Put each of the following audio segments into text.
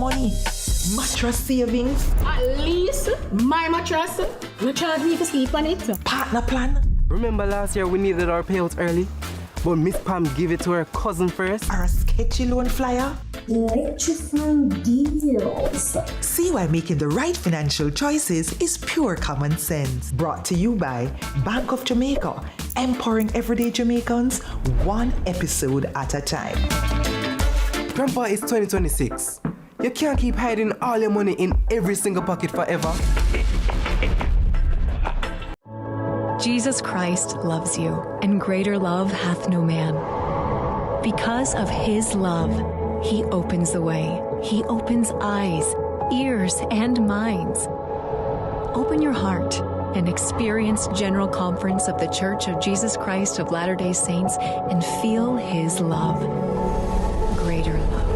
money. Mattress savings. At least my mattress. You charge me to sleep on it. Partner plan. Remember last year we needed our payouts early? But Miss Pam gave it to her cousin first. Or a sketchy loan flyer. Electrifying deals. See why making the right financial choices is pure common sense. Brought to you by Bank of Jamaica, empowering everyday Jamaicans one episode at a time. Grandpa, it's 2026. You can't keep hiding all your money in every single pocket forever. Jesus Christ loves you, and greater love hath no man. Because of his love, he opens the way. He opens eyes, ears, and minds. Open your heart and experience General Conference of the Church of Jesus Christ of Latter-day Saints and feel his love. Greater love.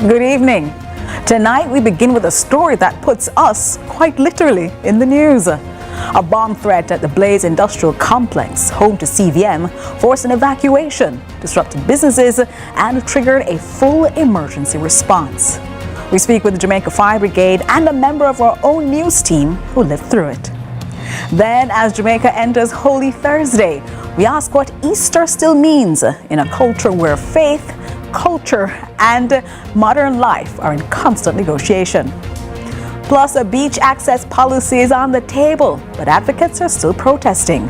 Good evening. Tonight we begin with a story that puts us quite literally in the news. A bomb threat at the Blaze Industrial Complex, home to CVM, forced an evacuation, disrupted businesses, and triggered a full emergency response. We speak with the Jamaica Fire Brigade and a member of our own news team who lived through it. Then, as Jamaica enters Holy Thursday, we ask what Easter still means in a culture where faith, culture, and modern life are in constant negotiation. Plus, a beach access policy is on the table, but advocates are still protesting.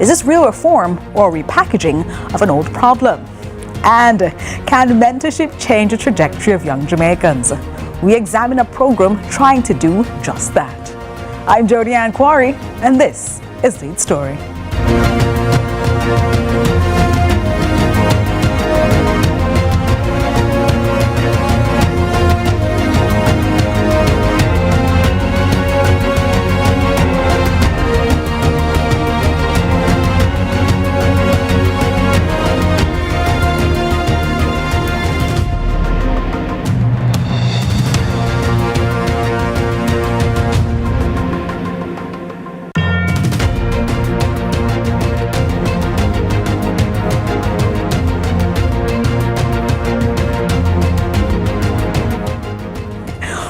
Is this real reform or repackaging of an old problem? And can mentorship change the trajectory of young Jamaicans? We examine a program trying to do just that. I'm Jody Ann Quarry, and this is Lead Story.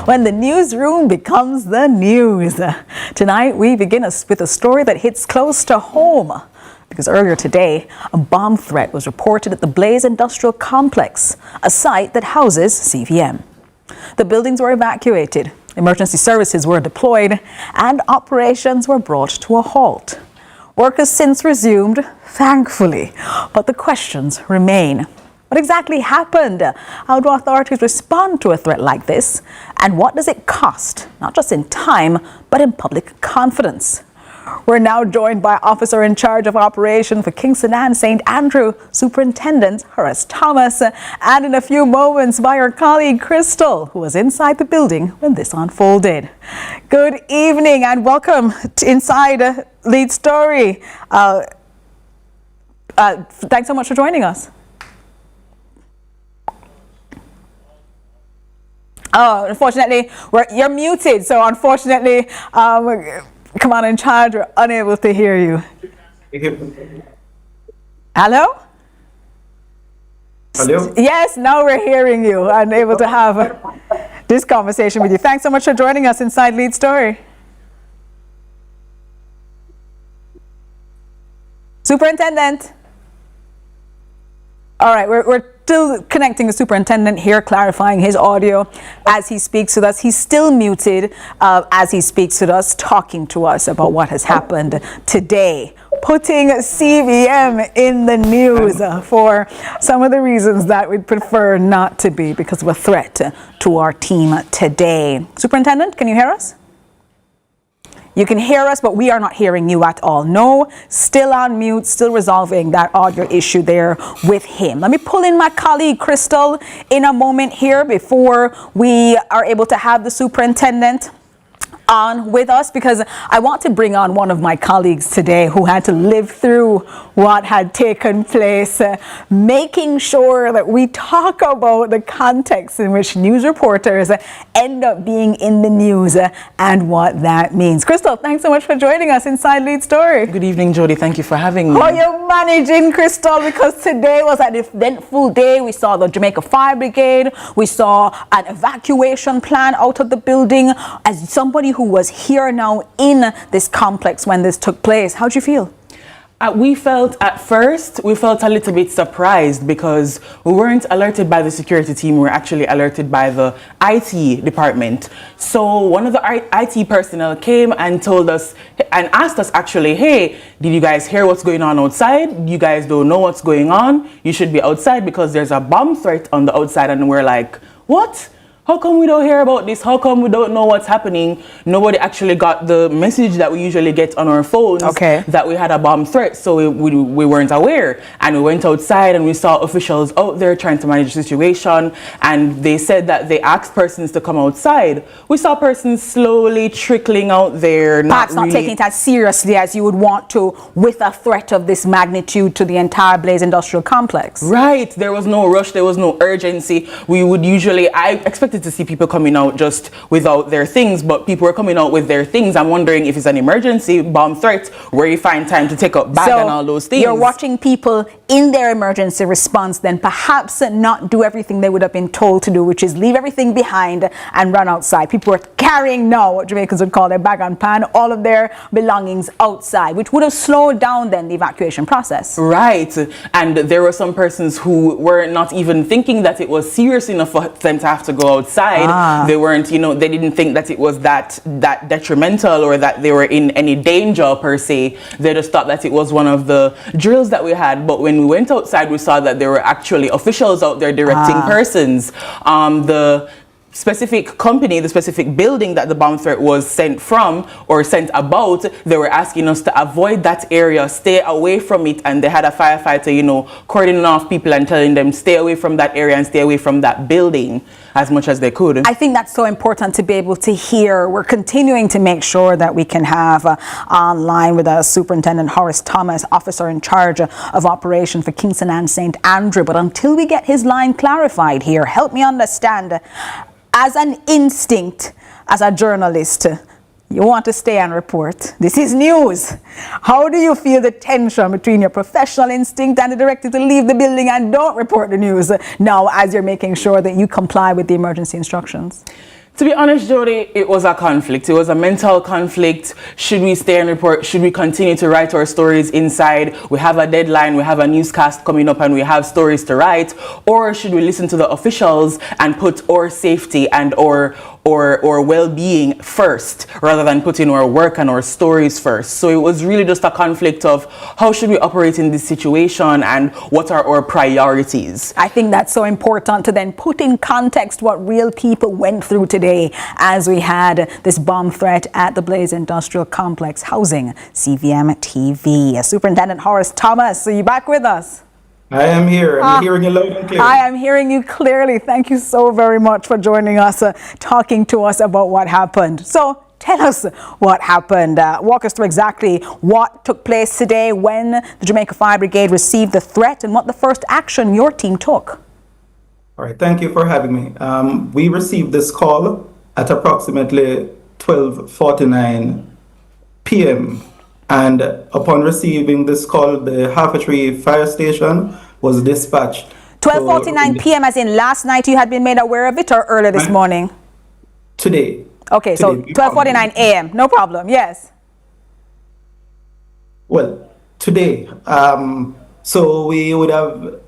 When the newsroom becomes the news. Tonight, we begin with a story that hits close to home. Because earlier today, a bomb threat was reported at the Blaze Industrial Complex, a site that houses CVM. The buildings were evacuated, emergency services were deployed, and operations were brought to a halt. Work has since resumed, thankfully, but the questions remain. What exactly happened? How do authorities respond to a threat like this? And what does it cost, not just in time, but in public confidence? We're now joined by Officer in Charge of Operation for Kingston and St. Andrew, Superintendent Horace Thomas, and in a few moments by our colleague Crystal, who was inside the building when this unfolded. Good evening and welcome to Inside Lead Story. Thanks so much for joining us. Oh, unfortunately, you're muted, so unfortunately, Commander in Charge, we're unable to hear you. Hello? Hello? Yes, now we're hearing you. I'm able to have this conversation with you. Thanks so much for joining us inside Lead Story. Superintendent. All right, we're still connecting the superintendent here, clarifying his audio as he speaks with us. He's still muted as he speaks with us, talking to us about what has happened today, putting CVM in the news for some of the reasons that we'd prefer not to be because of a threat to our team today. Superintendent, can you hear us? You can hear us, but we are not hearing you at all. No, still on mute, still resolving that audio issue there with him. Let me pull in my colleague, Crystal, in a moment here before we are able to have the superintendent on with us, because I want to bring on one of my colleagues today who had to live through what had taken place, making sure that we talk about the context in which news reporters end up being in the news and what that means. Crystal, thanks so much for joining us inside Lead Story. Good evening, Jody. Thank you for having me. How are you managing, Crystal? Because today was an eventful day. We saw the Jamaica Fire Brigade. We saw an evacuation plan out of the building. As somebody who was here now in this complex when this took place, how'd you feel? We felt a little bit surprised because we weren't alerted by the security team. We were actually alerted by the IT department. So one of the IT personnel came and told us and asked us actually, hey, did you guys hear what's going on outside? You guys don't know what's going on. You should be outside because there's a bomb threat on the outside. And we're like, what? How come we don't hear about this? How come we don't know what's happening? Nobody actually got the message that we usually get on our phones that we had a bomb threat. So we weren't aware. And we went outside and we saw officials out there trying to manage the situation. And they said that they asked persons to come outside. We saw persons slowly trickling out there. Perhaps not taking it as seriously as you would want to with a threat of this magnitude to the entire Blaze Industrial Complex. Right. There was no rush. There was no urgency. We would usually, I expected to see people coming out just without their things, but people were coming out with their things. I'm wondering if it's an emergency bomb threat where you find time to take up bag and all those things. You're watching people in their emergency response then perhaps not do everything they would have been told to do, which is leave everything behind and run outside. People were carrying now what Jamaicans would call their bag and pan, all of their belongings outside, which would have slowed down then the evacuation process. Right. And there were some persons who were not even thinking that it was serious enough for them to have to go outside. They weren't, they didn't think that it was that detrimental or that they were in any danger per se. They just thought that it was one of the drills that we had. But when we went outside, we saw that there were actually officials out there directing persons. The specific company, the specific building that the bomb threat was sent from or sent about, they were asking us to avoid that area, stay away from it, and they had a firefighter, cordoning off people and telling them stay away from that area and stay away from that building as much as they could. I think that's so important to be able to hear. We're continuing to make sure that we can have online with us Superintendent Horace Thomas, officer in charge of operations for Kingston and St. Andrew. But until we get his line clarified here, help me understand. As an instinct, as a journalist, you want to stay and report. This is news. How do you feel the tension between your professional instinct and the directive to leave the building and don't report the news now as you're making sure that you comply with the emergency instructions? To be honest, Jody, it was a conflict. It was a mental conflict. Should we stay and report? Should we continue to write our stories inside? We have a deadline, we have a newscast coming up and we have stories to write. Or should we listen to the officials and put our safety and our well-being first rather than putting our work and our stories first? So it was really just a conflict of how should we operate in this situation and what are our priorities? I think that's so important to then put in context what real people went through today as we had this bomb threat at the Blaze Industrial Complex housing CVM TV. Superintendent Horace Thomas, are you back with us? I am here. I'm hearing you loud and clear. I am hearing you clearly. Thank you so very much for joining us, talking to us about what happened. So tell us what happened. Walk us through exactly what took place today when the Jamaica Fire Brigade received the threat and what the first action your team took. All right. Thank you for having me. We received this call at approximately 12:49 p.m. And upon receiving this call, the Half-a-Tree fire station was dispatched. 12:49 p.m. as in last night you had been made aware of it or earlier this morning? Today. Okay, so 12:49 a.m. No problem. Yes. Well, today. So we would have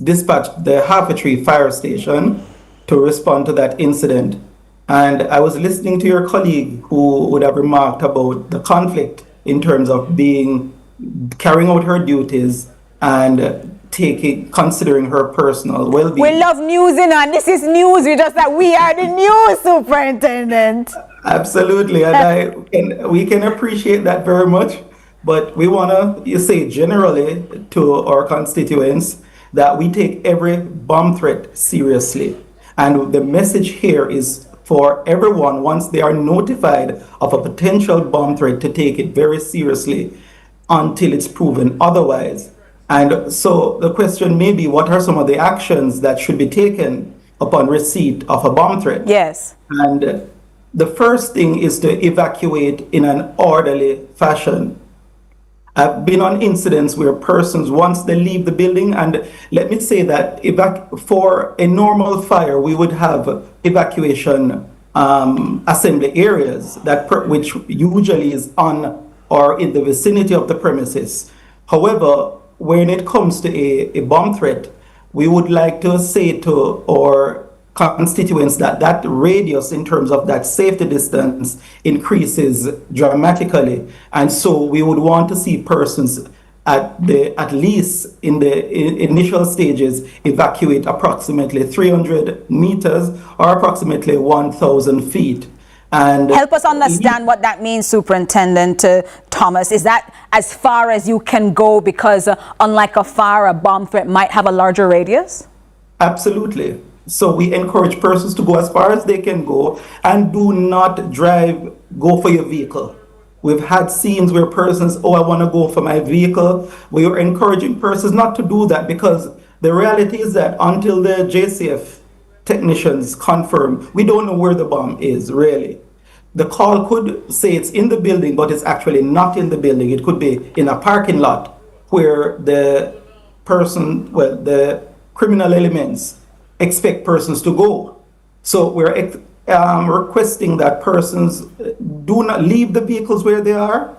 dispatched the Half-a-Tree fire station to respond to that incident. And I was listening to your colleague who would have remarked about the conflict in terms of carrying out her duties and considering her personal well-being. We love news, and this is news. We just that we are the news, Superintendent. Absolutely, and we can appreciate that very much. But we want to say generally to our constituents that we take every bomb threat seriously. And the message here is for everyone, once they are notified of a potential bomb threat, to take it very seriously until it's proven otherwise. And so the question may be, what are some of the actions that should be taken upon receipt of a bomb threat? Yes. And the first thing is to evacuate in an orderly fashion. I've been on incidents where persons, once they leave the building, and let me say that for a normal fire, we would have evacuation assembly areas which usually is on or in the vicinity of the premises. However, when it comes to a bomb threat, we would like to say to our constituents that radius in terms of that safety distance increases dramatically. And so we would want to see persons at least in the initial stages evacuate approximately 300 meters or approximately 1,000 feet. And help us understand what that means, Superintendent Thomas. Is that as far as you can go, because unlike a fire, a bomb threat might have a larger radius? Absolutely. So we encourage persons to go as far as they can go, and do not go for your vehicle. We've had scenes where persons, I want to go for my vehicle. We are encouraging persons not to do that, because the reality is that until the JCF technicians confirm, we don't know where the bomb is, really. The call could say it's in the building, but it's actually not in the building. It could be in a parking lot where the criminal elements expect persons to go. So we're requesting that persons do not leave the vehicles where they are.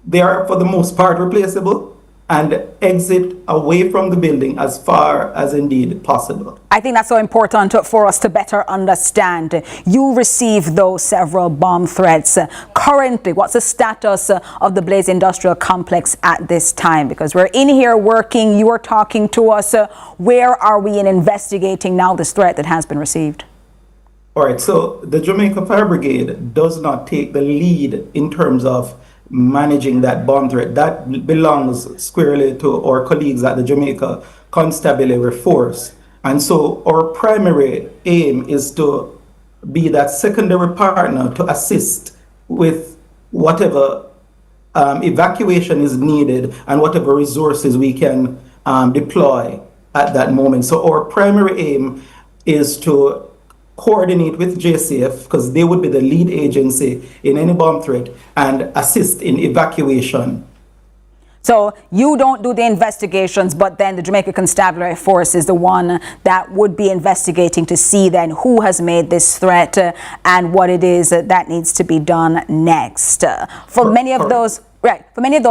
They are, for the most part, replaceable, and exit away from the building as far as indeed possible. I think that's so important for us to better understand. You received those several bomb threats. Currently, what's the status of the Blaze Industrial Complex at this time? Because we're in here working, you are talking to us. Where are we in investigating now this threat that has been received? All right, so the Jamaica Fire Brigade does not take the lead in terms of managing that bomb threat. That belongs squarely to our colleagues at the Jamaica Constabulary Force. And so our primary aim is to be that secondary partner to assist with whatever evacuation is needed and whatever resources we can deploy at that moment. So our primary aim is to coordinate with JCF, because they would be the lead agency in any bomb threat, and assist in evacuation. So you don't do the investigations, but then the Jamaica Constabulary Force is the one that would be investigating to see then who has made this threat and what it is that needs to be done next. For many of those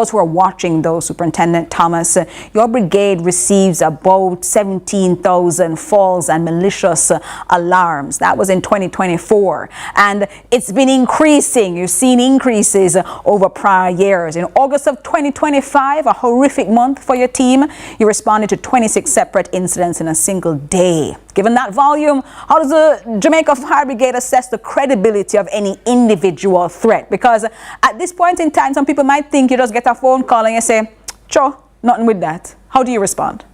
who are watching, though, Superintendent Thomas, your brigade receives about 17,000 false and malicious alarms. That was in 2024. And it's been increasing. You've seen increases over prior years. In August of 2025, a horrific month for your team, you responded to 26 separate incidents in a single day. Given that volume, how does the Jamaica Fire Brigade assess the credibility of any individual threat? Because at this point in time, some people might think you just get a phone call and you say, sure, nothing with that. How do you respond?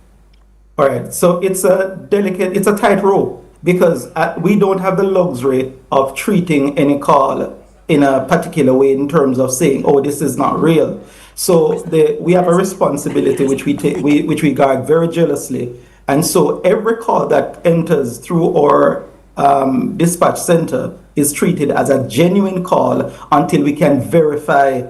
All right, so it's a tightrope, because we don't have the luxury of treating any call in a particular way in terms of saying, oh, this is not real. So we have a responsibility which we guard very jealously. And so every call that enters through our dispatch center is treated as a genuine call until we can verify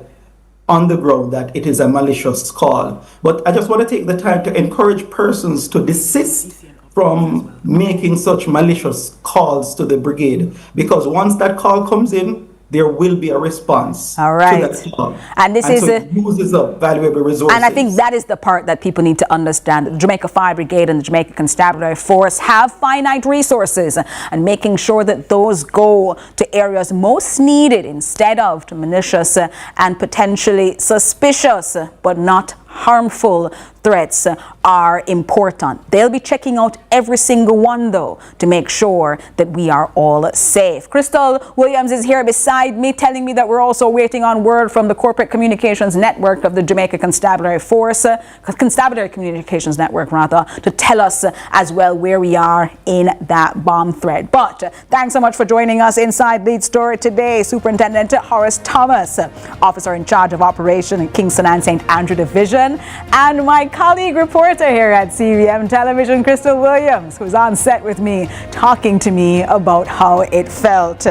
on the ground that it is a malicious call. But I just want to take the time to encourage persons to desist from making such malicious calls to the brigade, because once that call comes in, there will be a response All right. to that call. And this is so it uses up valuable resources. And I think that is the part that people need to understand. The Jamaica Fire Brigade and the Jamaica Constabulary Force have finite resources, and making sure that those go to areas most needed instead of to malicious and potentially suspicious but not harmful threats are important. They'll be checking out every single one, though, to make sure that we are all safe. Crystal Williams is here beside me, telling me that we're also waiting on word from the Corporate Communications Network of the Jamaica Constabulary Force, Constabulary Communications Network, rather, to tell us as well where we are in that bomb threat. But thanks so much for joining us inside Lead Story today. Superintendent Horace Thomas, Officer in Charge of Operation in Kingston and St. Andrew Division, and my colleague reporter here at CVM Television, Crystal Williams, who's on set with me, talking to me about how it felt.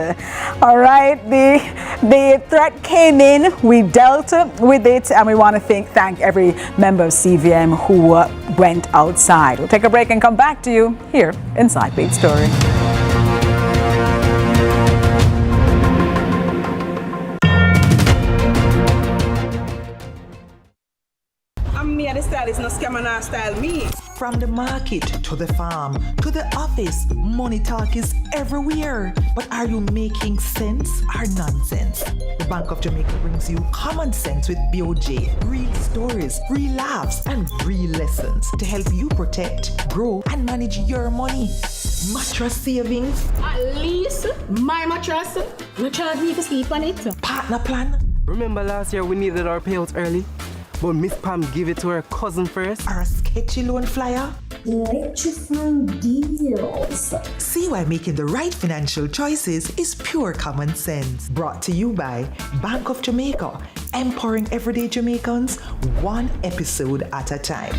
All right, the threat came in, we dealt with it, and we want to thank every member of CVM who went outside. We'll take a break and come back to you here inside Lead Story. It's no scam and style me. From the market to the farm to the office, money talk is everywhere. But are you making sense or nonsense? The Bank of Jamaica brings you common sense with BOJ. Real stories, real laughs, and real lessons to help you protect, grow, and manage your money. Mattress savings. At least my mattress, you charge me to sleep on it. Partner plan. Remember last year we needed our payouts early? But Miss Pam gave it to her cousin first. Or a sketchy loan flyer. Electrifying deals. See why making the right financial choices is pure common sense. Brought to you by Bank of Jamaica, empowering everyday Jamaicans one episode at a time.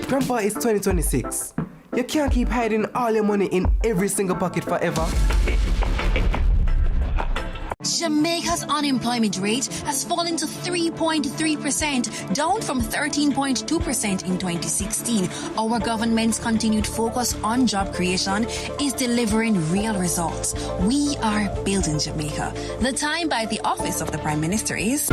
Grandpa, it's 2026. You can't keep hiding all your money in every single pocket forever. Jamaica's unemployment rate has fallen to 3.3%, down from 13.2% in 2016. Our government's continued focus on job creation is delivering real results. We are building Jamaica. The Time by the Office of the Prime Minister is...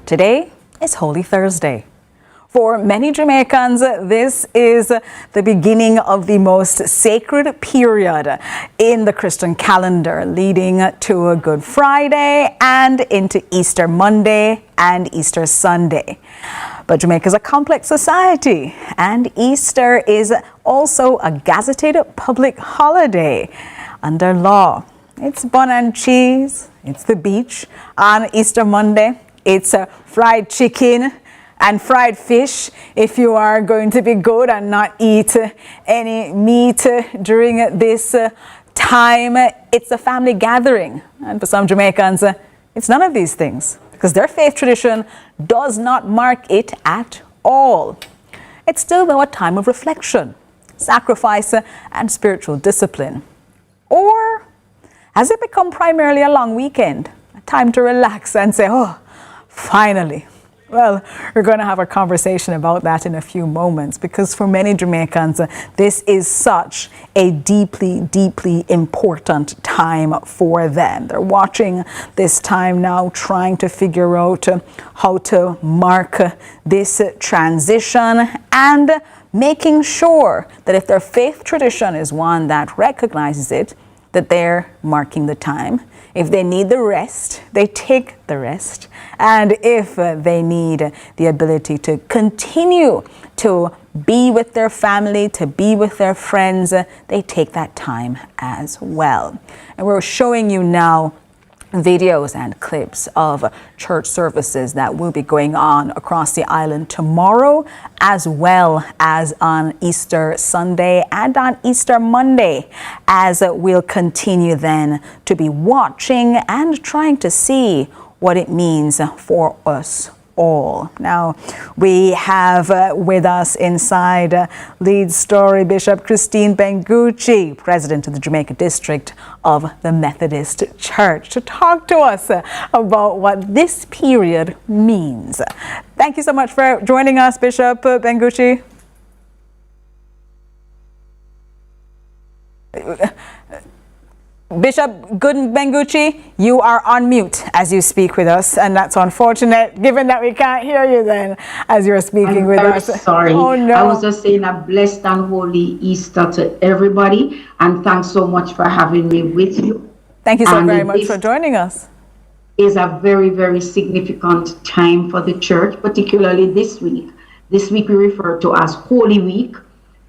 Today is Holy Thursday. For many Jamaicans, this is the beginning of the most sacred period in the Christian calendar, leading to a Good Friday and into Easter Monday and Easter Sunday. But Jamaica is a complex society, and Easter is also a gazetted public holiday under law. It's bun and cheese, it's the beach. On Easter Monday, it's fried chicken and fried fish if you are going to be good and not eat any meat during this time. It's a family gathering. And for some Jamaicans, it's none of these things because their faith tradition does not mark it at all. It's still, though, a time of reflection, sacrifice, and spiritual discipline. Or has it become primarily a long weekend, a time to relax and say, oh, finally? Well, we're going to have a conversation about that in a few moments because for many Jamaicans, this is such a deeply, deeply important time for them. They're watching this time now, trying to figure out how to mark this transition and making sure that if their faith tradition is one that recognizes it, that they're marking the time. If they need the rest, they take the rest. And if they need the ability to continue to be with their family, to be with their friends, they take that time as well. And we're showing you now videos and clips of church services that will be going on across the island tomorrow, as well as on Easter Sunday and on Easter Monday, as we'll continue then to be watching and trying to see what it means for us all. Now, we have with us inside lead story Bishop Christine Bengucci, President of the Jamaica District of the Methodist Church, to talk to us about what this period means. Thank you so much for joining us, Bishop Bengucci. Bishop Bengucci, you are on mute as you speak with us, and that's unfortunate given that we can't hear you then as you're speaking with us. Sorry. Oh, no. I was just saying a blessed and holy Easter to everybody, and thanks so much for having me with you. Thank you so very much for joining us. Is a very, very significant time for the church, particularly this week. This week we refer to as Holy Week,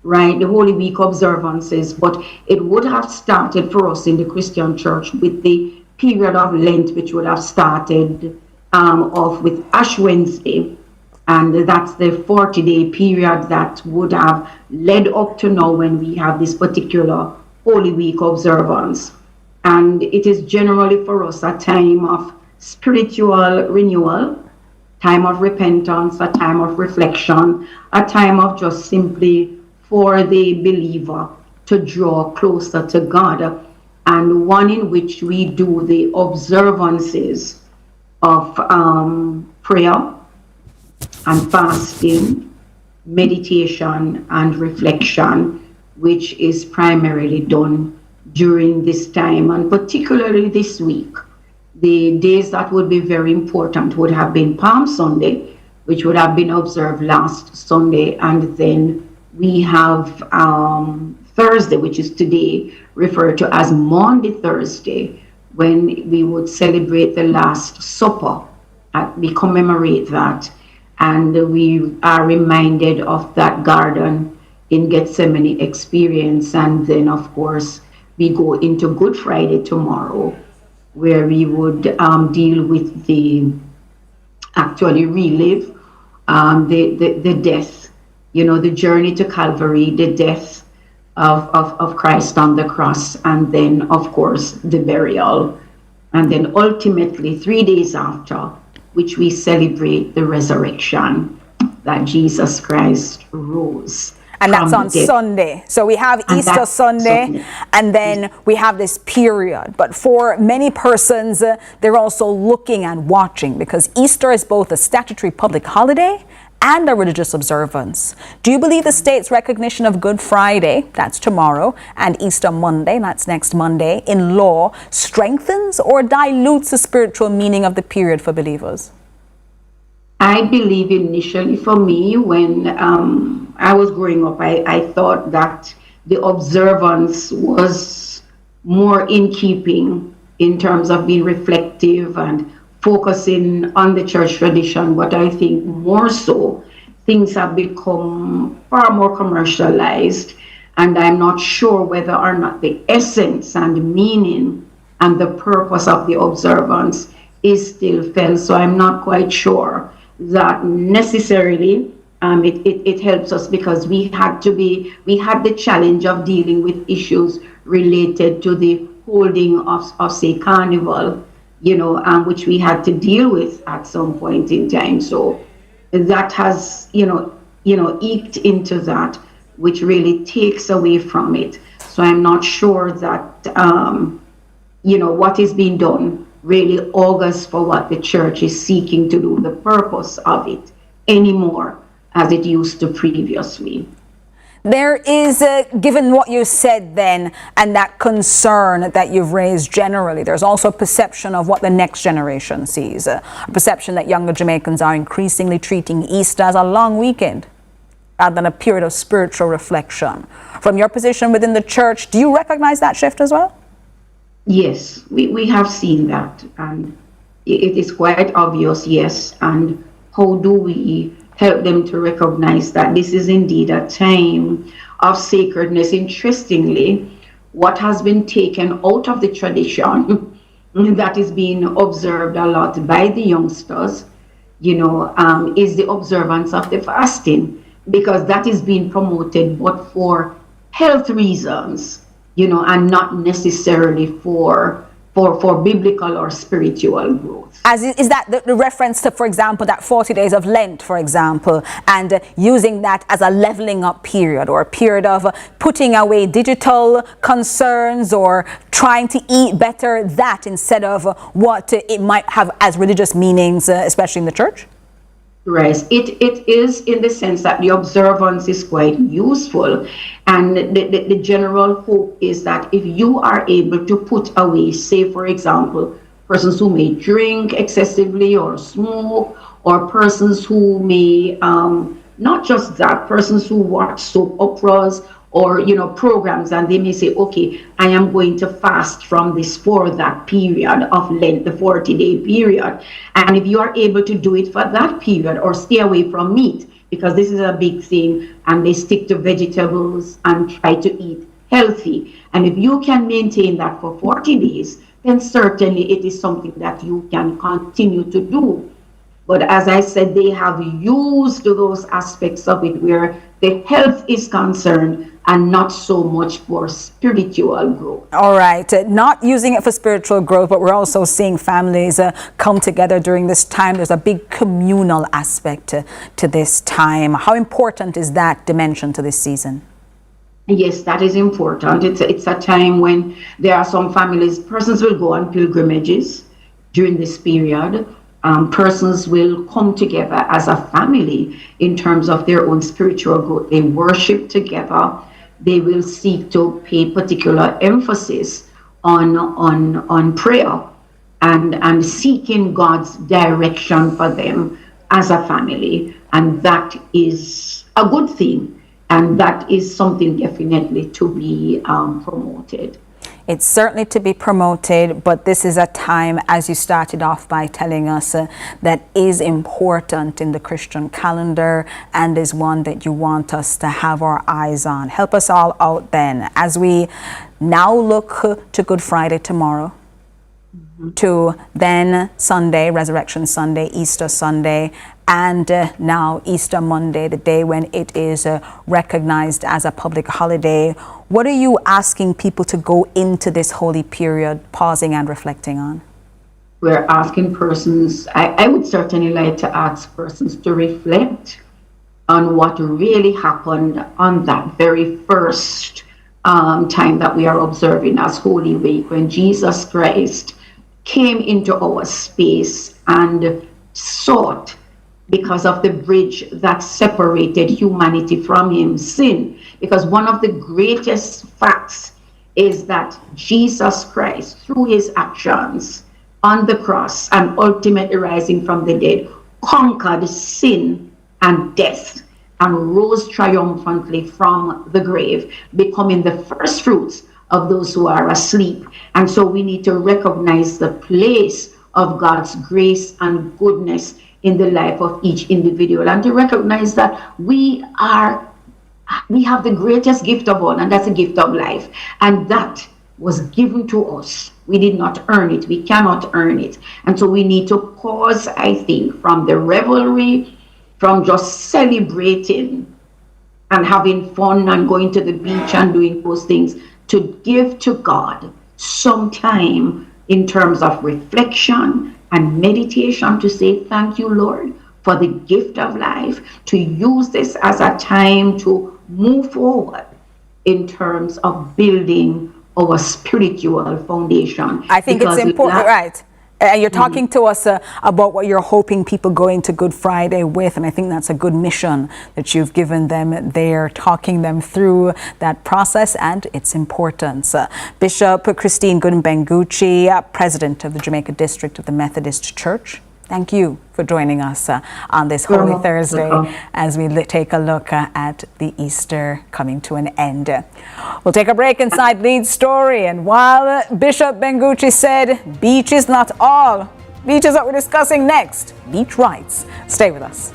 right? The Holy Week observances, but it would have started for us in the Christian church with the period of Lent, which would have started off with Ash Wednesday, and that's the 40-day period that would have led up to now when we have this particular Holy Week observance. And it is generally for us a time of spiritual renewal, time of repentance, a time of reflection, a time of just simply for the believer to draw closer to God, and one in which we do the observances of prayer and fasting, meditation and reflection, which is primarily done during this time, and particularly this week. The days that would be very important would have been Palm Sunday, which would have been observed last Sunday, and then we have Thursday, which is today, referred to as Maundy Thursday, when we would celebrate the Last Supper. We commemorate that, and we are reminded of that garden in Gethsemane experience. And then, of course, we go into Good Friday tomorrow, where we would deal with actually relive the death, the journey to Calvary, the death of Christ on the cross, and then, of course, the burial. And then ultimately, 3 days after, which we celebrate the resurrection, that Jesus Christ rose. And that's on Sunday. So we have Easter Sunday, and then we have this period. But for many persons, they're also looking and watching, because Easter is both a statutory public holiday and a religious observance. Do you believe the state's recognition of Good Friday, that's tomorrow, and Easter Monday, that's next Monday, in law strengthens or dilutes the spiritual meaning of the period for believers? I believe initially for me, when I was growing up, I thought that the observance was more in keeping in terms of being reflective and focusing on the church tradition. But I think more so, things have become far more commercialized, and I'm not sure whether or not the essence and meaning and the purpose of the observance is still felt. So I'm not quite sure that necessarily it helps us, because we had the challenge of dealing with issues related to the holding of say, carnival, which we had to deal with at some point in time. So that has, eked into that, which really takes away from it. So I'm not sure that, what is being done really augurs for what the church is seeking to do, the purpose of it, anymore as it used to previously. There is, given what you said then, and that concern that you've raised generally, there's also a perception of what the next generation sees, a perception that younger Jamaicans are increasingly treating Easter as a long weekend rather than a period of spiritual reflection. From your position within the church, do you recognize that shift as well? Yes, we have seen that, and it is quite obvious, yes. And how do we help them to recognize that this is indeed a time of sacredness? Interestingly, what has been taken out of the tradition that is being observed a lot by the youngsters, is the observance of the fasting, because that is being promoted, but for health reasons, and not necessarily for biblical or spiritual growth. Is that the reference to, for example, that 40 days of Lent, for example, and using that as a leveling up period, or a period of putting away digital concerns or trying to eat better, that instead of what it might have as religious meanings, especially in the church? Right. It is, in the sense that the observance is quite useful, and the general hope is that if you are able to put away, say for example, persons who may drink excessively or smoke, or persons who may not just that, persons who watch soap operas or programs, and they may say, okay, I am going to fast from this for that period of Lent, the 40-day period. And if you are able to do it for that period, or stay away from meat, because this is a big thing, and they stick to vegetables and try to eat healthy, and if you can maintain that for 40 days, then certainly it is something that you can continue to do. But as I said, they have used those aspects of it where the health is concerned, and not so much for spiritual growth. All right, not using it for spiritual growth, but we're also seeing families come together during this time. There's a big communal aspect to this time. How important is that dimension to this season? Yes, that is important. It's a time when there are some families, persons will go on pilgrimages during this period. Persons will come together as a family in terms of their own spiritual growth. They worship together. They will seek to pay particular emphasis on prayer and seeking God's direction for them as a family. And that is a good thing. And that is something definitely to be promoted. It's certainly to be promoted, but this is a time, as you started off by telling us, that is important in the Christian calendar, and is one that you want us to have our eyes on. Help us all out then, as we now look to Good Friday tomorrow, to then Sunday, Resurrection Sunday, Easter Sunday, and now Easter Monday, the day when it is recognized as a public holiday. What are you asking people to go into this holy period pausing and reflecting on? We're asking persons, I would certainly like to ask persons to reflect on what really happened on that very first time that we are observing as Holy Week, when Jesus Christ came into our space and sought, because of the bridge that separated humanity from him, sin. Because one of the greatest facts is that Jesus Christ, through his actions on the cross and ultimately rising from the dead, conquered sin and death and rose triumphantly from the grave, becoming the first fruits of those who are asleep. And so we need to recognize the place of God's grace and goodness in the life of each individual, and to recognize that we have the greatest gift of all, and that's the gift of life, and that was given to us. We did not earn it. We cannot earn it. And so we need to pause, I think, from the revelry, from just celebrating and having fun and going to the beach and doing those things, to give to God some time in terms of reflection and meditation, to say, thank you, Lord, for the gift of life, to use this as a time to move forward in terms of building our spiritual foundation. I think it's important, right? And you're talking to us about what you're hoping people go into Good Friday with, and I think that's a good mission that you've given them there, talking them through that process and its importance. Bishop Christine Bengucci, President of the Jamaica District of the Methodist Church, thank you for joining us on this Holy Thursday as we take a look at the Easter coming to an end. We'll take a break inside Lead Story, and while Bishop Bengucci said beach is not all, beach is what we're discussing next, beach rights. Stay with us.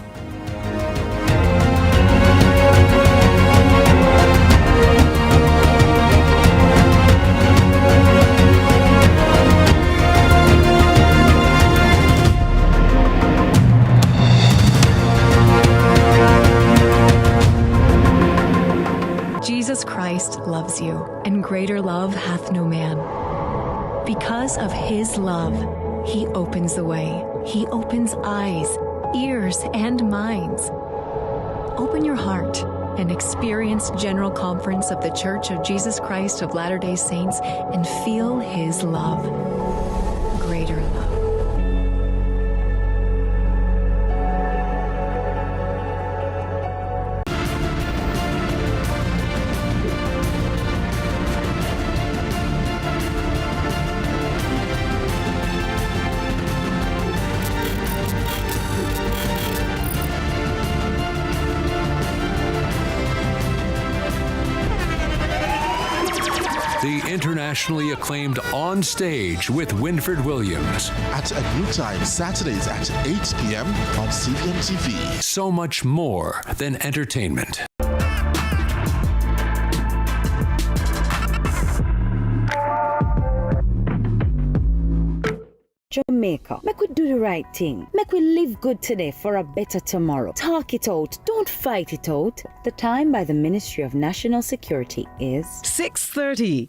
Christ loves you, and greater love hath no man. Because of his love, he opens the way. He opens eyes, ears, and minds. Open your heart and experience General Conference of the Church of Jesus Christ of Latter-day Saints and feel his love. Greater love. The internationally acclaimed On Stage with Winford Williams. At a new time, Saturdays at 8 p.m. on CVM TV. So much more than entertainment. Jamaica. Make we do the right thing. Make we live good today for a better tomorrow. Talk it out. Don't fight it out. The time by the Ministry of National Security is 6:30.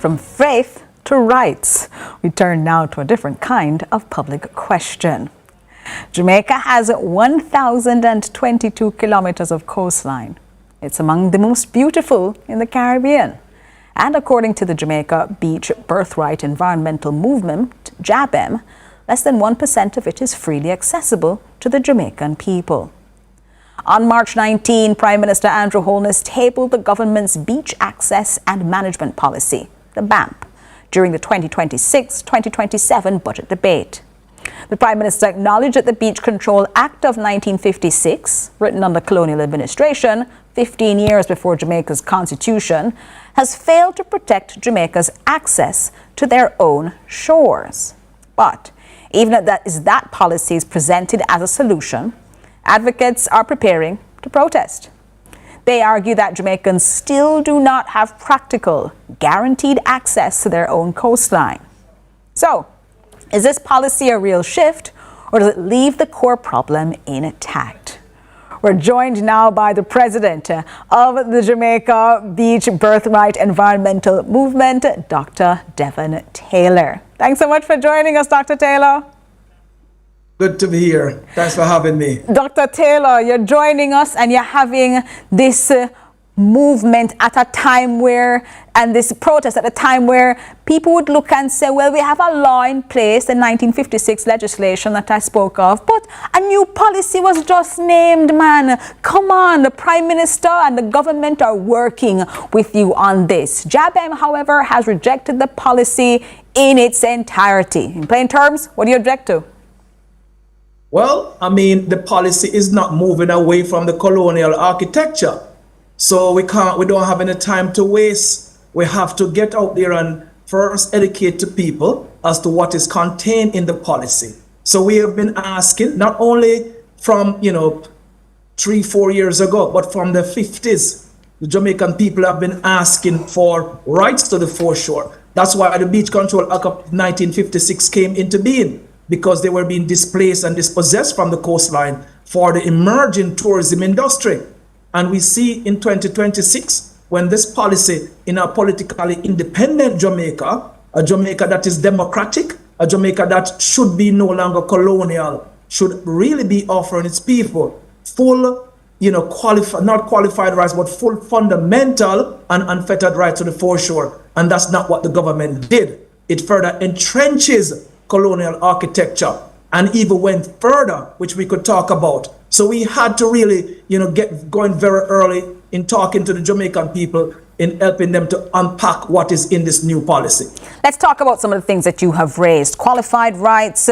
From faith to rights, we turn now to a different kind of public question. Jamaica has 1,022 kilometers of coastline. It's among the most beautiful in the Caribbean. And according to the Jamaica Beach Birthright Environmental Movement, JABEM, less than 1% of it is freely accessible to the Jamaican people. On March 19, Prime Minister Andrew Holness tabled the government's Beach Access and Management Policy, the BAMP, during the 2026-2027 budget debate. The Prime Minister acknowledged that the Beach Control Act of 1956, written under colonial administration 15 years before Jamaica's constitution, has failed to protect Jamaica's access to their own shores. But even as that policy is presented as a solution, advocates are preparing to protest. They argue that Jamaicans still do not have practical, guaranteed access to their own coastline. So, is this policy a real shift, or does it leave the core problem intact? We're joined now by the president of the Jamaica Beach Birthright Environmental Movement, Dr. Devon Taylor. Thanks so much for joining us, Dr. Taylor. Good to be here. Thanks for having me. Dr. Taylor, you're joining us and you're having this movement at a time where, and this protest at a time where people would look and say, well, we have a law in place, the 1956 legislation that I spoke of, but a new policy was just named, man. Come on, the Prime Minister and the government are working with you on this. JABEM, however, has rejected the policy in its entirety. In plain terms, what do you object to? Well, I mean, the policy is not moving away from the colonial architecture. So we don't have any time to waste. We have to get out there and first educate the people as to what is contained in the policy. So we have been asking, not only from, 3-4 years ago, but from the 50s, the Jamaican people have been asking for rights to the foreshore. That's why the Beach Control Act of 1956 came into being, because they were being displaced and dispossessed from the coastline for the emerging tourism industry. And we see in 2026, when this policy in a politically independent Jamaica, a Jamaica that is democratic, a Jamaica that should be no longer colonial, should really be offering its people full, not qualified rights, but full fundamental and unfettered rights to the foreshore. And that's not what the government did. It further entrenches colonial architecture and even went further, which we could talk about. So we had to really, get going very early in talking to the Jamaican people, in helping them to unpack what is in this new policy. Let's talk about some of the things that you have raised. Qualified rights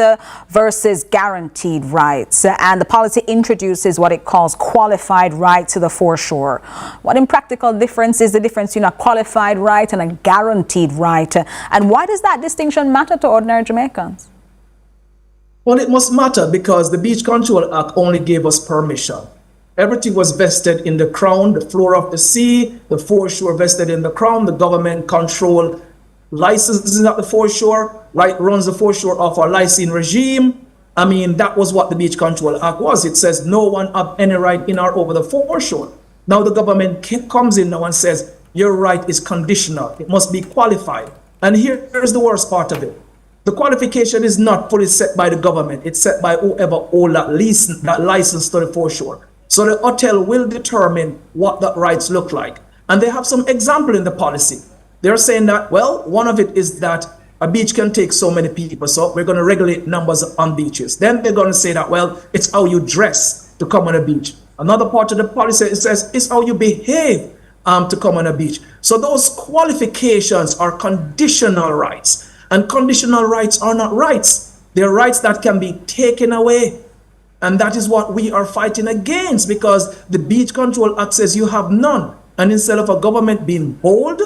versus guaranteed rights. And the policy introduces what it calls qualified right to the foreshore. What in practical difference is the difference between a qualified right and a guaranteed right? And why does that distinction matter to ordinary Jamaicans? Well, it must matter because the Beach Control Act only gave us permission. Everything was vested in the crown, the floor of the sea, the foreshore vested in the crown. The government control licenses at the foreshore, runs the foreshore off our licensing regime. I mean, that was what the Beach Control Act was. It says no one have any right in or over the foreshore. Now the government comes in now and says, your right is conditional. It must be qualified. And here's the worst part of it. The qualification is not fully set by the government. It's set by whoever owns that license to the foreshore. So the hotel will determine what the rights look like. And they have some example in the policy. They're saying that, well, one of it is that a beach can take so many people, so we're going to regulate numbers on beaches. Then they're going to say that, well, it's how you dress to come on a beach. Another part of the policy, it says, it's how you behave to come on a beach. So those qualifications are conditional rights. And conditional rights are not rights. They're rights that can be taken away. And that is what we are fighting against, because the Beach Control Act says you have none. And instead of a government being bold,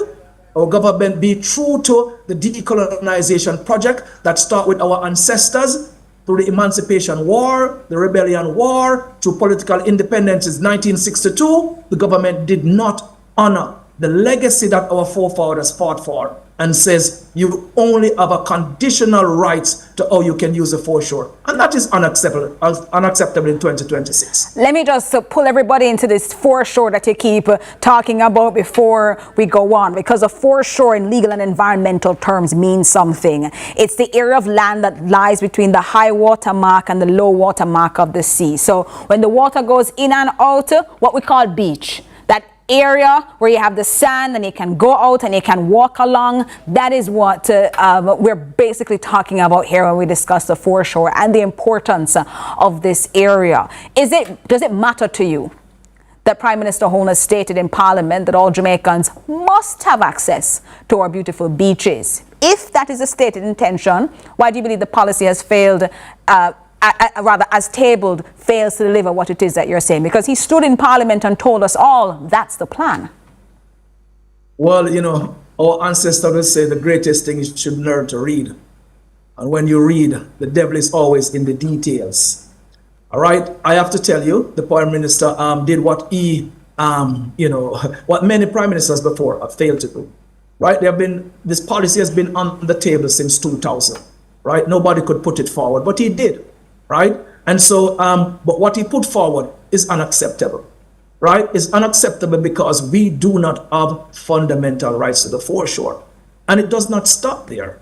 our government be true to the decolonization project that started with our ancestors through the Emancipation War, the Rebellion War, to political independence in 1962, the government did not honor the legacy that our forefathers fought for, and says you only have a conditional rights to how you can use the foreshore. And that is unacceptable in 2026. Let me just pull everybody into this foreshore that you keep talking about before we go on, because a foreshore in legal and environmental terms means something. It's the area of land that lies between the high water mark and the low water mark of the sea. So when the water goes in and out, what we call beach, that area where you have the sand and you can go out and you can walk along, that is what we're basically talking about here when we discuss the foreshore and the importance of this area. Does it matter to you that Prime Minister Hone has stated in Parliament that all Jamaicans must have access to our beautiful beaches? If that is a stated intention, why do you believe the policy has failed, rather as tabled, fails to deliver what it is that you're saying? Because he stood in Parliament and told us all that's the plan. Well, you know, our ancestors would say the greatest thing is you should learn to read. And when you read, the devil is always in the details. All right, I have to tell you, the Prime Minister did what he, what many Prime Ministers before have failed to do. Right, this policy has been on the table since 2000. Right, nobody could put it forward, but he did. Right? And so, but what he put forward is unacceptable. Right? It's unacceptable because we do not have fundamental rights to the foreshore. And it does not stop there.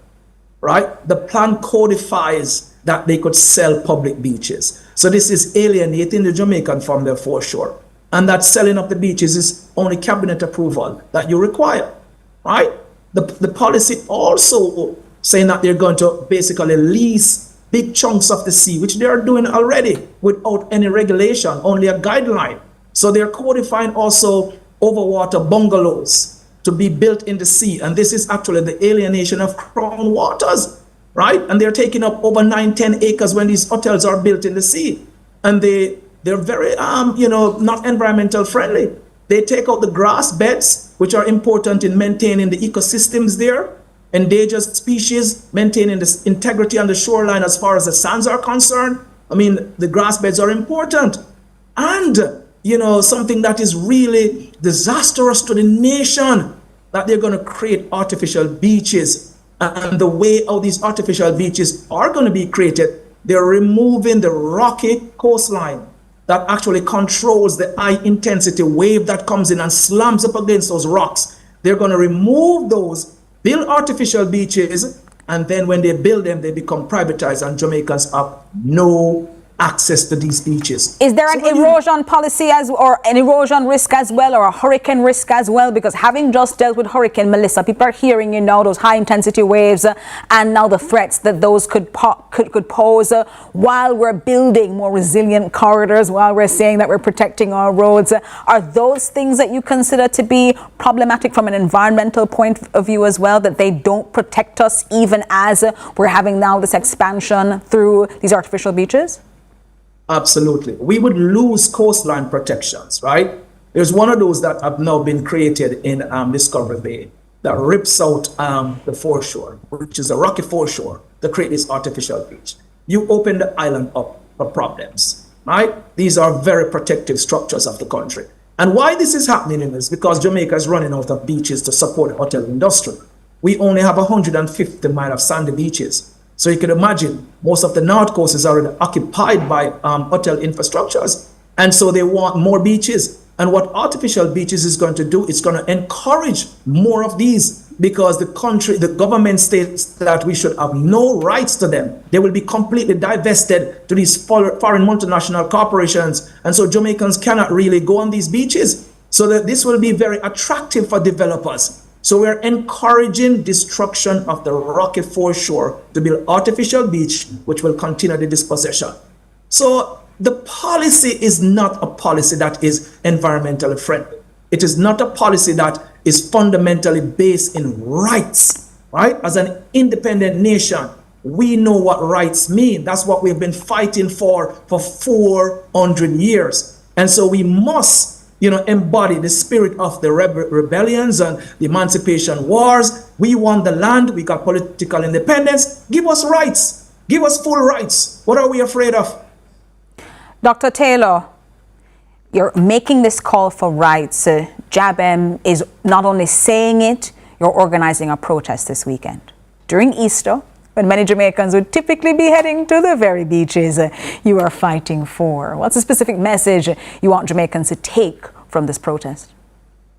Right? The plan codifies that they could sell public beaches. So this is alienating the Jamaican from their foreshore. And that selling of the beaches is only cabinet approval that you require. Right? The policy also saying that they're going to basically lease big chunks of the sea, which they are doing already without any regulation, only a guideline. So they're codifying also overwater bungalows to be built in the sea. And this is actually the alienation of crown waters, right? And they're taking up over 9-10 acres when these hotels are built in the sea. And they're very, not environmental friendly. They take out the grass beds, which are important in maintaining the ecosystems there. Endangered species, maintaining the integrity on the shoreline as far as the sands are concerned. I mean, the grass beds are important. And, something that is really disastrous to the nation, that they're going to create artificial beaches. And the way how these artificial beaches are going to be created, they're removing the rocky coastline that actually controls the high intensity wave that comes in and slams up against those rocks. They're going to remove those, build artificial beaches, and then when they build them, they become privatized, and Jamaicans have no access to these beaches. Is there an erosion policy or an erosion risk as well, or a hurricane risk as well? Because having just dealt with Hurricane Melissa, people are hearing, those high intensity waves and now the threats that those could pose while we're building more resilient corridors, while we're saying that we're protecting our roads. Are those things that you consider to be problematic from an environmental point of view as well, that they don't protect us even as we're having now this expansion through these artificial beaches? Absolutely. We would lose coastline protections, right? There's one of those that have now been created in Discovery Bay that rips out the foreshore, which is a rocky foreshore, to create this artificial beach. You open the island up for problems. right? These are very protective structures of the country. And why this is happening is because Jamaica is running out of beaches to support the hotel industry. We only have 150 miles of sandy beaches. So you can imagine most of the North Coast is already occupied by hotel infrastructures. And so they want more beaches. And what artificial beaches is going to do, it's going to encourage more of these, because the government states that we should have no rights to them. They will be completely divested to these foreign multinational corporations. And so Jamaicans cannot really go on these beaches. So that this will be very attractive for developers. So we're encouraging destruction of the rocky foreshore to build artificial beach, which will continue the dispossession. So the policy is not a policy that is environmentally friendly. It is not a policy that is fundamentally based in rights, right? As an independent nation, we know what rights mean. That's what we've been fighting for 400 years. And so we must, embody the spirit of the rebellions and the emancipation wars. We want the land. We got political independence. Give us rights. Give us full rights. What are we afraid of? Dr. Taylor, you're making this call for rights. JABM is not only saying it, you're organizing a protest this weekend. During Easter, when many Jamaicans would typically be heading to the very beaches you are fighting for. What's the specific message you want Jamaicans to take from this protest?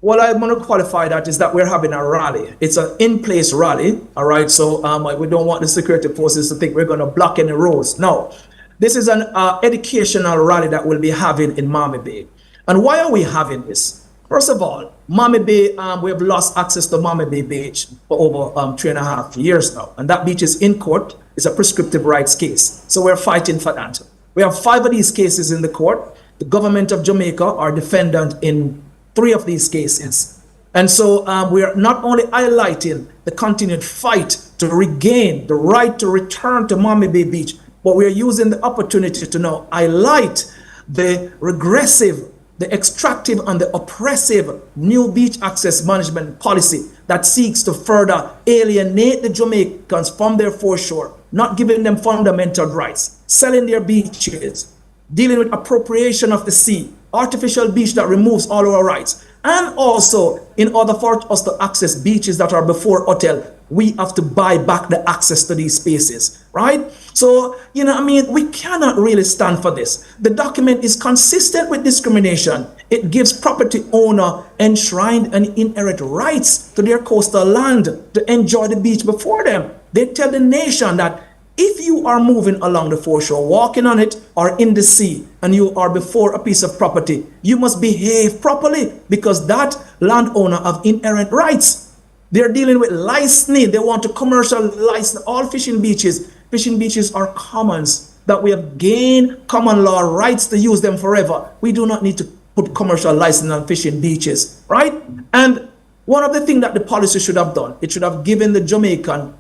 Well, I want to qualify that is that we're having a rally. It's an in-place rally, all right? So we don't want the security forces to think we're going to block any roads. No. This is an educational rally that we'll be having in Miami Bay. And why are we having this? First of all, Miami Bay, we have lost access to Miami Bay Beach for over 3.5 years now. And that beach is in court. It's a prescriptive rights case. So we're fighting for that. We have 5 of these cases in the court. The government of Jamaica are defendant in 3 of these cases. And so we are not only highlighting the continued fight to regain the right to return to Miami Bay Beach, but we are using the opportunity to now highlight the regressive, the extractive and the oppressive new beach access management policy that seeks to further alienate the Jamaicans from their foreshore, not giving them fundamental rights, selling their beaches, dealing with appropriation of the sea, artificial beach that removes all our rights. And also, in order for us to access beaches that are before hotel, we have to buy back the access to these spaces, right? So, we cannot really stand for this. The document is consistent with discrimination. It gives property owner enshrined and inherent rights to their coastal land to enjoy the beach before them. They tell the nation that if you are moving along the foreshore, walking on it, or in the sea, and you are before a piece of property, you must behave properly because that landowner have inherent rights. They're dealing with licensing. They want to commercialize all fishing beaches. Fishing beaches are commons that we have gained common law rights to use them forever. We do not need to put commercial license on fishing beaches, right? And one of the things that the policy should have done, it should have given the Jamaican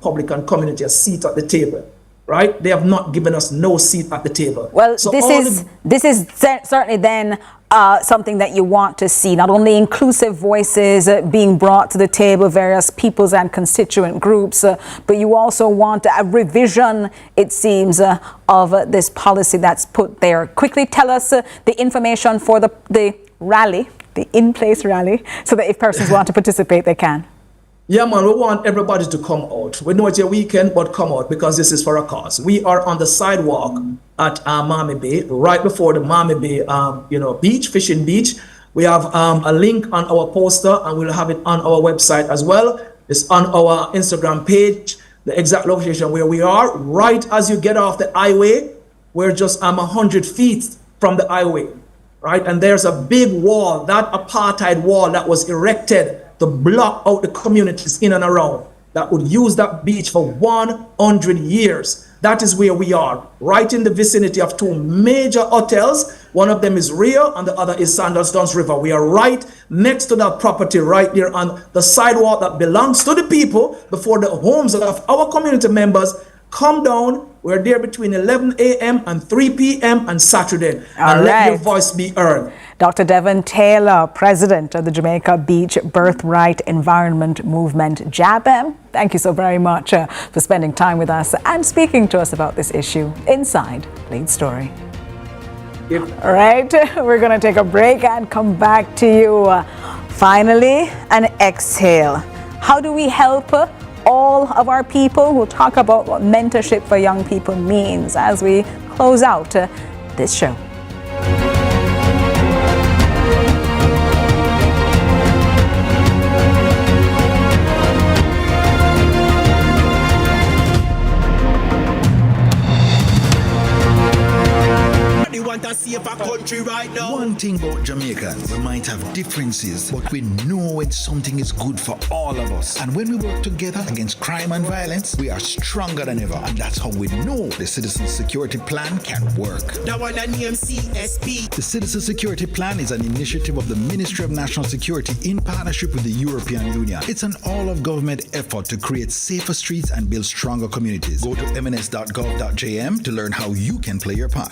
public and community a seat at the table, right? They have not given us no seat at the table. Well, so this is certainly then something that you want to see, not only inclusive voices being brought to the table, various peoples and constituent groups, but you also want a revision, it seems, of this policy that's put there. Quickly tell us the information for the rally, the in-place rally, so that if persons want to participate, they can. Yeah, man, we want everybody to come out. We know it's a weekend, but come out because this is for a cause. We are on the sidewalk at Miami Bay, right before the Miami Bay, beach, fishing beach. We have a link on our poster, and we'll have it on our website as well. It's on our Instagram page, the exact location where we are. Right as you get off the highway, we're just 100 feet from the highway, right? And there's a big wall, that apartheid wall that was erected to block out the communities in and around that would use that beach for 100 years. That is where we are, right in the vicinity of 2 major hotels. One of them is Rio and the other is Sandals Downs River. We are right next to that property right there on the sidewalk that belongs to the people before the homes of our community members come down. We're there between 11 a.m. and 3 p.m. on Saturday. And let your voice be heard. Dr. Devon Taylor, President of the Jamaica Beach Birthright Environment Movement, JABM. Thank you so very much for spending time with us and speaking to us about this issue inside Lead Story. All right, we're going to take a break and come back to you. Finally, an exhale. How do we help all of our people? We'll talk about what mentorship for young people means as we close out this show. Country right now. One thing about Jamaicans, we might have differences, but we know when something is good for all of us. And when we work together against crime and violence, we are stronger than ever. And that's how we know the Citizen Security Plan can work. That one that name CSP. The Citizen Security Plan is an initiative of the Ministry of National Security in partnership with the European Union. It's an all-of-government effort to create safer streets and build stronger communities. Go to mns.gov.jm to learn how you can play your part.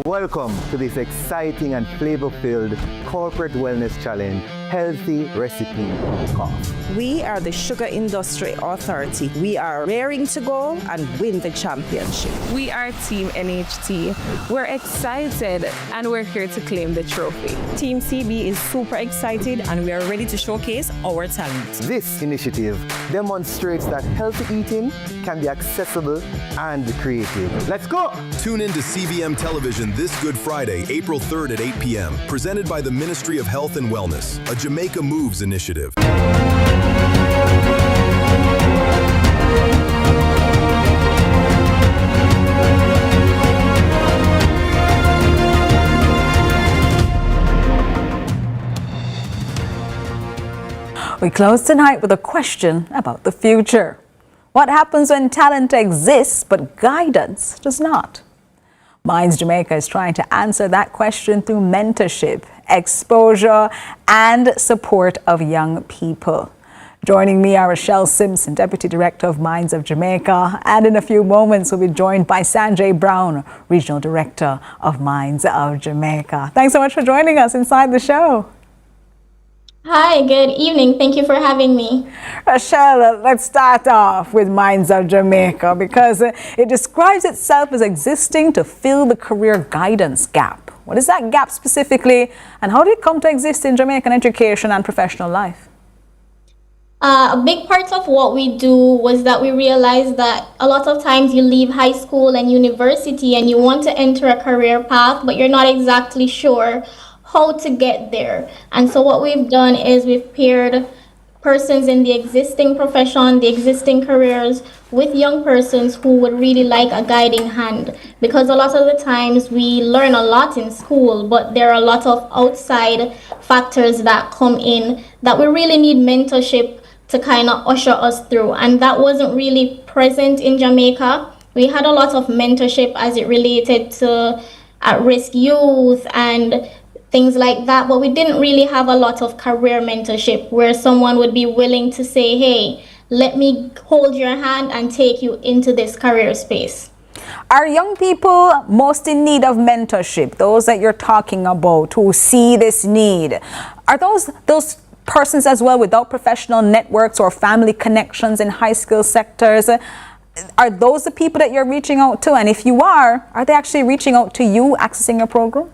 Welcome to this exciting and flavor-filled corporate wellness challenge, Healthy Recipe Cost. We are the Sugar Industry Authority. We are raring to go and win the championship. We are Team NHT. We're excited and we're here to claim the trophy. Team CB is super excited and we are ready to showcase our talent. This initiative demonstrates that healthy eating can be accessible and creative. Let's go! Tune in to CVM Television this Good Friday, April 3rd at 8 p.m., presented by the Ministry of Health and Wellness, a Jamaica Moves initiative. We close tonight with a question about the future. What happens when talent exists but guidance does not? Minds Jamaica is trying to answer that question through mentorship, exposure, and support of young people. Joining me are Rochelle Simpson, Deputy Director of Minds of Jamaica, and in a few moments we'll be joined by Sanjay Brown, Regional Director of Minds of Jamaica. Thanks so much for joining us inside the show. Hi, good evening. Thank you for having me. Rochelle, let's start off with Minds of Jamaica because it describes itself as existing to fill the career guidance gap. What is that gap specifically, and how did it come to exist in Jamaican education and professional life? A big part of what we do was that we realized that a lot of times you leave high school and university and you want to enter a career path, but you're not exactly sure how to get there. And so what we've done is we've paired persons in the existing profession, the existing careers, with young persons who would really like a guiding hand. Because a lot of the times we learn a lot in school, but there are a lot of outside factors that come in that we really need mentorship to kind of usher us through. And that wasn't really present in Jamaica. We had a lot of mentorship as it related to at-risk youth and things like that, but we didn't really have a lot of career mentorship where someone would be willing to say, hey, let me hold your hand and take you into this career space. Are young people most in need of mentorship, those that you're talking about who see this need? Are those persons as well without professional networks or family connections in high skill sectors? Are those the people that you're reaching out to? And if you are they actually reaching out to you, accessing your program?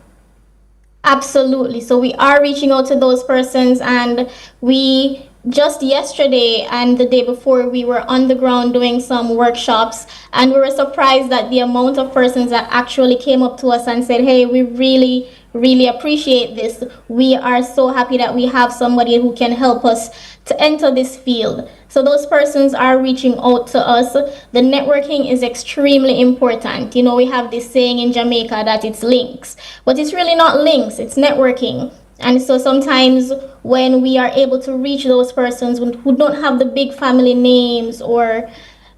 Absolutely. So we are reaching out to those persons, and we just yesterday and the day before we were on the ground doing some workshops, and we were surprised at the amount of persons that actually came up to us and said, hey, we really appreciate this. We are so happy that we have somebody who can help us to enter this field. So those persons are reaching out to us. The networking is extremely important. You know, we have this saying in Jamaica that it's links, but it's really not links, it's networking. And so sometimes when we are able to reach those persons who don't have the big family names or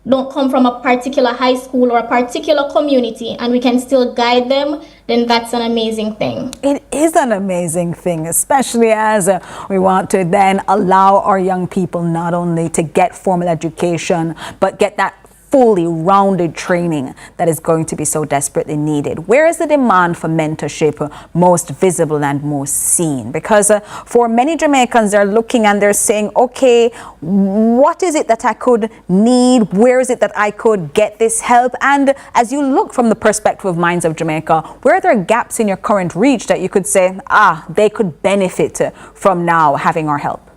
don't come from a particular high school or a particular community, and we can still guide them, then that's an amazing thing. It is an amazing thing, especially as we want to then allow our young people not only to get formal education, but get that fully rounded training that is going to be so desperately needed. Where is the demand for mentorship most visible and most seen? Because for many Jamaicans, they're looking and they're saying, okay, what is it that I could need? Where is it that I could get this help? And as you look from the perspective of Minds of Jamaica, where are there gaps in your current reach that you could say, they could benefit from now having our help?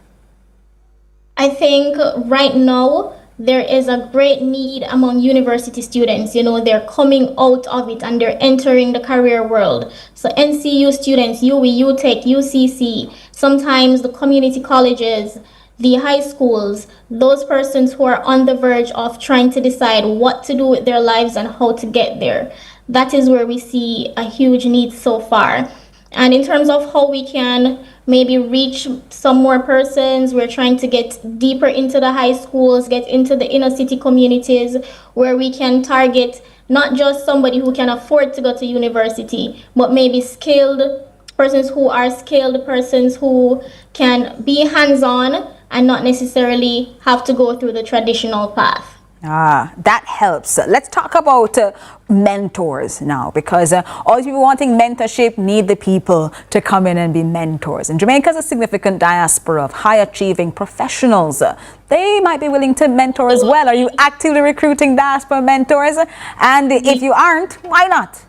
I think right now, there is a great need among university students. You know, they're coming out of it and they're entering the career world. So NCU students, UWI, UTech, UCC, sometimes the community colleges, the high schools, those persons who are on the verge of trying to decide what to do with their lives and how to get there. That is where we see a huge need so far. And in terms of how we can maybe reach some more persons, we're trying to get deeper into the high schools, get into the inner city communities where we can target not just somebody who can afford to go to university, but maybe skilled persons who are skilled, persons who can be hands-on and not necessarily have to go through the traditional path. That helps. Let's talk about mentors now, because all these people wanting mentorship need the people to come in and be mentors. And Jamaica has a significant diaspora of high-achieving professionals. They might be willing to mentor as well. Are you actively recruiting diaspora mentors? And if you aren't, why not?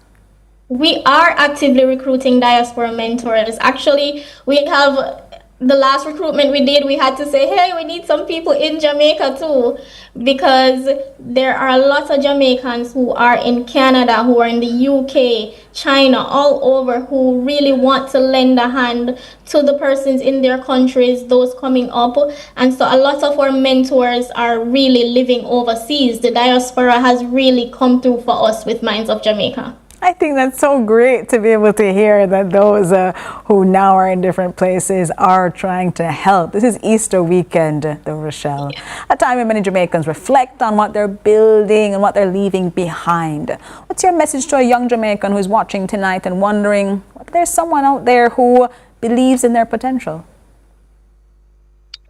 We are actively recruiting diaspora mentors. Actually, we have the last recruitment we did, we had to say, hey, we need some people in Jamaica too, because there are a lot of Jamaicans who are in Canada, who are in the UK, China, all over, who really want to lend a hand to the persons in their countries, those coming up. And so a lot of our mentors are really living overseas. The diaspora has really come through for us with Minds of Jamaica. I think that's so great to be able to hear that those who now are in different places are trying to help. This is Easter weekend, though, Rochelle. A time when many Jamaicans reflect on what they're building and what they're leaving behind. What's your message to a young Jamaican who's watching tonight and wondering if there's someone out there who believes in their potential?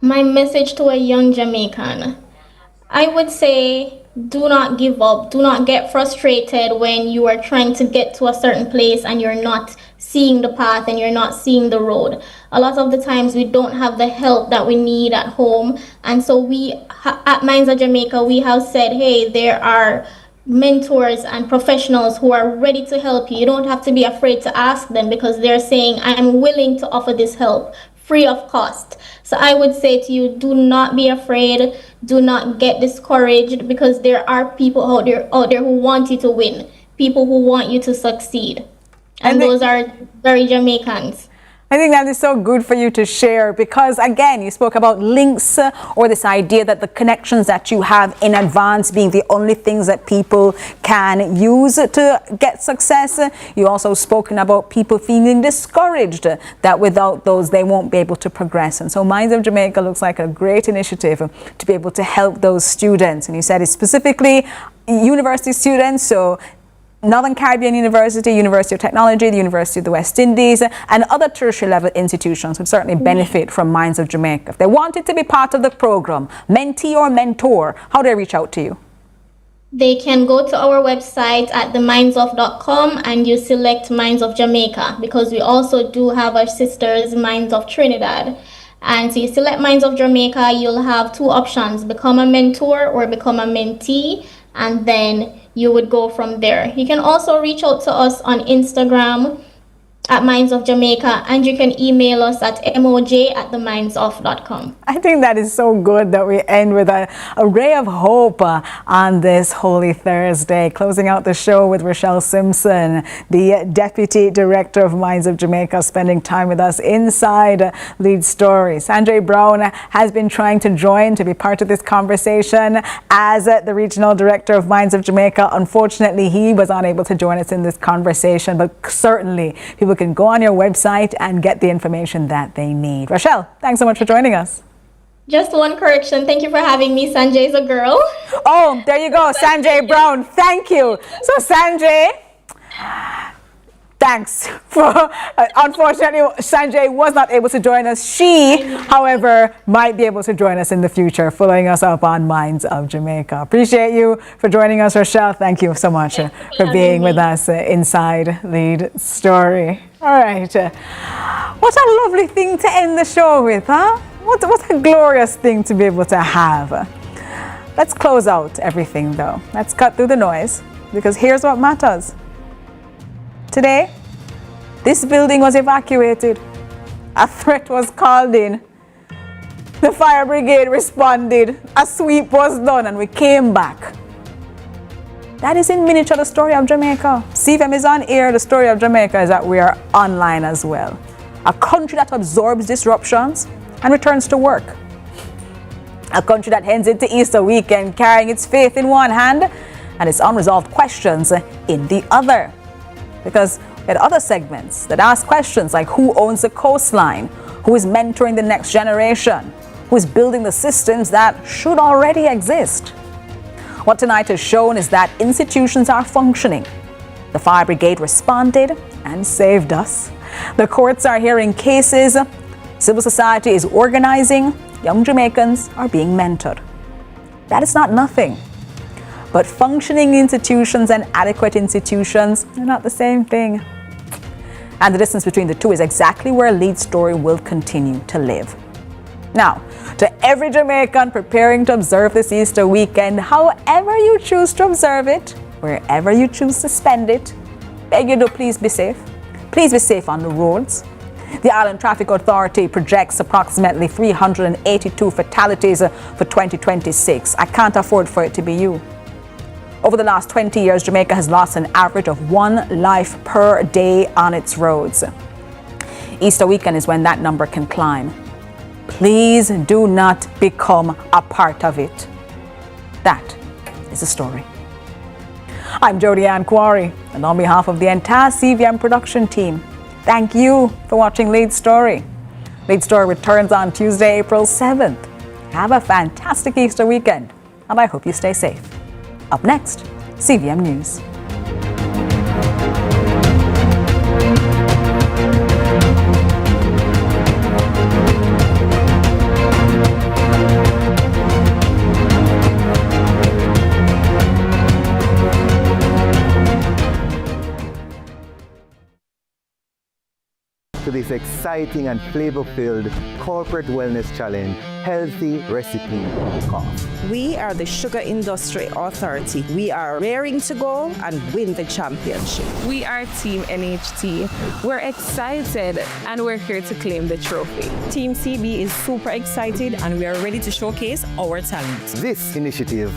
My message to a young Jamaican, I would say, do not give up. Do not get frustrated when you are trying to get to a certain place and you're not seeing the path and you're not seeing the road. A lot of the times we don't have the help that we need at home. And so we, at Minds of Jamaica, we have said, hey, there are mentors and professionals who are ready to help you. You don't have to be afraid to ask them, because they're saying, I'm willing to offer this help free of cost. So I would say to you, do not be afraid, do not get discouraged, because there are people out there who want you to win, people who want you to succeed. And those are very Jamaicans. I think that is so good for you to share, because again, you spoke about links, or this idea that the connections that you have in advance being the only things that people can use to get success. You also spoken about people feeling discouraged that without those they won't be able to progress. And so Minds of Jamaica looks like a great initiative to be able to help those students. And you said it's specifically university students, so Northern Caribbean University, University of Technology, the University of the West Indies, and other tertiary level institutions would certainly benefit from Minds of Jamaica. If they wanted to be part of the program, mentee or mentor, how do they reach out to you? They can go to our website at theminds.com and you select Minds of Jamaica, because we also do have our sisters, Minds of Trinidad. And so you select Minds of Jamaica, you'll have two options, become a mentor or become a mentee, and then you would go from there. You can also reach out to us on Instagram at Minds of Jamaica, and you can email us at moj@theminds.com. I think that is so good that we end with a ray of hope on this Holy Thursday. Closing out the show with Rochelle Simpson, the Deputy Director of Minds of Jamaica, spending time with us inside Lead Story. Sanjay Brown has been trying to join to be part of this conversation as the Regional Director of Minds of Jamaica. Unfortunately, he was unable to join us in this conversation, but certainly people can go on your website and get the information that they need. Rochelle, thanks so much for joining us. Just one correction. Thank you for having me. Sanjay is a girl. Oh, there you go, Sanjay Brown. Thank you. So Sanjay, thanks for, unfortunately, Sanjay was not able to join us. She, however, might be able to join us in the future, following us up on Minds of Jamaica. Appreciate you for joining us, Rochelle. Thank you so much for being with us inside Lead Story. All right. What a lovely thing to end the show with, huh? What a glorious thing to be able to have. Let's close out everything, though. Let's cut through the noise, because here's what matters. Today, this building was evacuated. A threat was called in. The fire brigade responded. A sweep was done, and we came back. That is in miniature the story of Jamaica. CVM is on air. The story of Jamaica is that we are online as well. A country that absorbs disruptions and returns to work. A country that heads into Easter weekend carrying its faith in one hand and its unresolved questions in the other. Because we had other segments that ask questions like who owns the coastline, who is mentoring the next generation, who is building the systems that should already exist. What tonight has shown is that institutions are functioning. The fire brigade responded and saved us. The courts are hearing cases. Civil society is organizing. Young Jamaicans are being mentored. That is not nothing. But functioning institutions and adequate institutions are not the same thing. And the distance between the two is exactly where Lead Story will continue to live. Now, to every Jamaican preparing to observe this Easter weekend, however you choose to observe it, wherever you choose to spend it, beg you to please be safe. Please be safe on the roads. The Island Traffic Authority projects approximately 382 fatalities for 2026. I can't afford for it to be you. Over the last 20 years, Jamaica has lost an average of 1 life per day on its roads. Easter weekend is when that number can climb. Please do not become a part of it. That is the story. I'm Jody Ann Quarry, and on behalf of the entire CVM production team, thank you for watching Lead Story. Lead Story returns on Tuesday, April 7th. Have a fantastic Easter weekend, and I hope you stay safe. Up next, CVM News. To this exciting and flavor-filled corporate wellness challenge, Healthy Recipe Cost. We are the Sugar Industry Authority. We are raring to go and win the championship. We are Team NHT. We're excited and we're here to claim the trophy. Team CB is super excited and we are ready to showcase our talent. This initiative